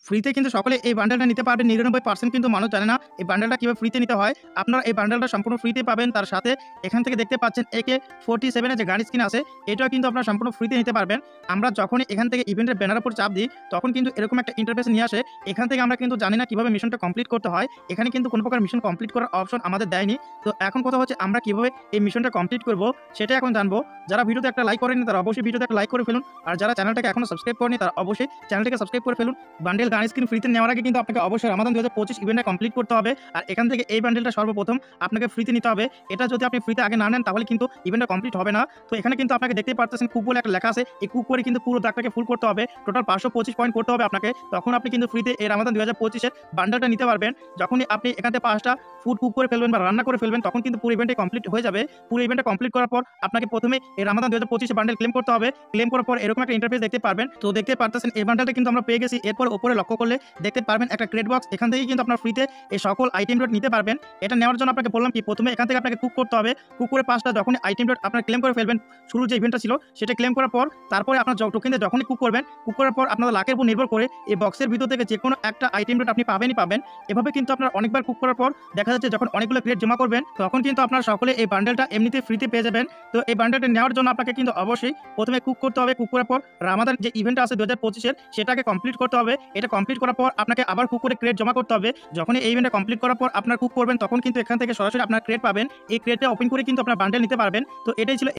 ফ্রিতে কিন্তু সকলে এই বান্ডেলটা নিতে পারবেন। 99% কিন্তু মানুষ জানে না এই বান্ডেলটা কিভাবে ফ্রিতে নিতে হয়। আপনারা এই বান্ডেলটা সম্পূর্ণ ফ্রিতে পাবেন। তার সাথে এখান থেকে দেখতে পাচ্ছেন AK-47 এর যে গান স্কিন আছে, এটাও কিন্তু আপনারা সম্পূর্ণ ফ্রিতে নিতে পারবেন। আমরা যখনই এখান থেকে ইভেন্টের ব্যানারের উপর চাপ দিই, তখন কিন্তু এরকম একটা ইন্টারফেস নিয়ে আসে। এখান থেকে আমরা কিন্তু জানি না কিভাবে মিশনটা কমপ্লিট করতে হয়। এখানে কিন্তু কোনো প্রকার মিশন কমপ্লিট করার অপশন আমাদের দেয়নি। তো এখন কথা হচ্ছে আমরা কিভাবে এই মিশনটা কমপ্লিট করব সেটা এখন জানবো। যারা ভিডিওতে একটা লাইক করেনি তারা অবশ্যই ভিডিওতে একটা লাইক করে ফেলুন। আর যারা চ্যানেলটাকে এখনো সাবস্ক্রাইব করেনি তারা অবশ্যই চ্যানেলটাকে সাবস্ক্রাইব করে ফেলুন। বান্ডেল গান স্কিন ফ্রিতে নেওয়ার আগে কিন্তু আপনাকে অবশ্যই রামাদান 2025 ইভেন্টটা কমপ্লিট করতে হবে। আর এখান থেকে এই বান্ডেলটা সর্বপ্রথম আপনাকে ফ্রিতে নিতে হবে। এটা যদি আপনি ফ্রিতে আগে না নেন তাহলে কিন্তু ইভেন্টটা কমপ্লিট হবে না। তো এখানে কিন্তু আপনাকে দেখতেই পারতেছেন কুক বলে একটা লেখা আছে। এই কুক করে কিন্তু পুরো দাগটাকে ফুল করতে হবে। টোটাল 525 পয়েন্ট করতে হবে আপনাকে। তখন আপনি কিন্তু ফ্রিতে এই রামাদান 2025 এর বান্ডেলটা নিতে পারবেন। যখনই আপনি এখান থেকে 5টা ফুড কুক করে ফেলবেন বা রান্না করে ফেলবেন, তখন কিন্তু পুরো ইভেন্টে কমপ্লিট হয়ে যাবে। পুরো ইভেন্টটা কমপ্লিট করার পর আপনাকে প্রথমে এই রামাদান 2025 এর বান্ডেল ক্লেম করতে হবে। ক্লেম করার পর এরকম একটা ইন্টারফেস দেখতে পারবেন। তো দেখতে পারতেছেন এই বান্ডেলটা কিন্তু আমরা পেয়ে গেছি। এরপর উপরে লক্ষ্য করলে দেখতে পারবেন একটা ক্রেট বক্স। এখান থেকে কিন্তু আপনার ফ্রিতে এই সকল আইটেম ডট নিতে পারবেন। এটা নেওয়ার জন্য আপনাকে বললাম কি প্রথমে এখান থেকে আপনাকে কুক করতে হবে। কুক করে 5টা যখনই আইটেম ডট আপনার ক্লেম করে ফেলবেন, শুরুর যে ইভেন্টটা ছিল সেটা ক্লেম করার পর তারপরে আপনার টোকেন যখনই কুক করবেন, কুক করার পর আপনাদের লাকের উপর নির্ভর করে এই বক্সের ভিতর থেকে যে কোনো একটা আইটেম ডট আপনি পাবেনই পাবেন। এভাবে কিন্তু আপনার অনেকবার কুক করার পর দেখা যাচ্ছে যখন অনেকগুলো ক্রেট জমা করবেন, তখন কিন্তু আপনারা সকলে এই বান্ডেলটা এমনিতে ফ্রিতে পেয়ে যাবেন। তো এই বান্ডেলটা নেওয়ার জন্য আপনাকে কিন্তু অবশ্যই প্রথমে কুক করতে হবে। কুক করার পর রামাদান যে ইভেন্ট আছে 2025 এর সেটাকে কমপ্লিট করতে হবে। এটা কমপ্লিট করার পর আপনাকে আবার কুক করে ক্রেট জমা করতে হবে। যখনই এই ইভেন্টটা কমপ্লিট করার পর আপনার কুক করবেন, তখন কিন্তু এখান থেকে সরাসরি আপনার ক্রেট পাবেন। এই ক্রেটটা ওপেন করে কিন্তু আপনার বান্ডেল নিতে পারবেন। তো এটাই ছিল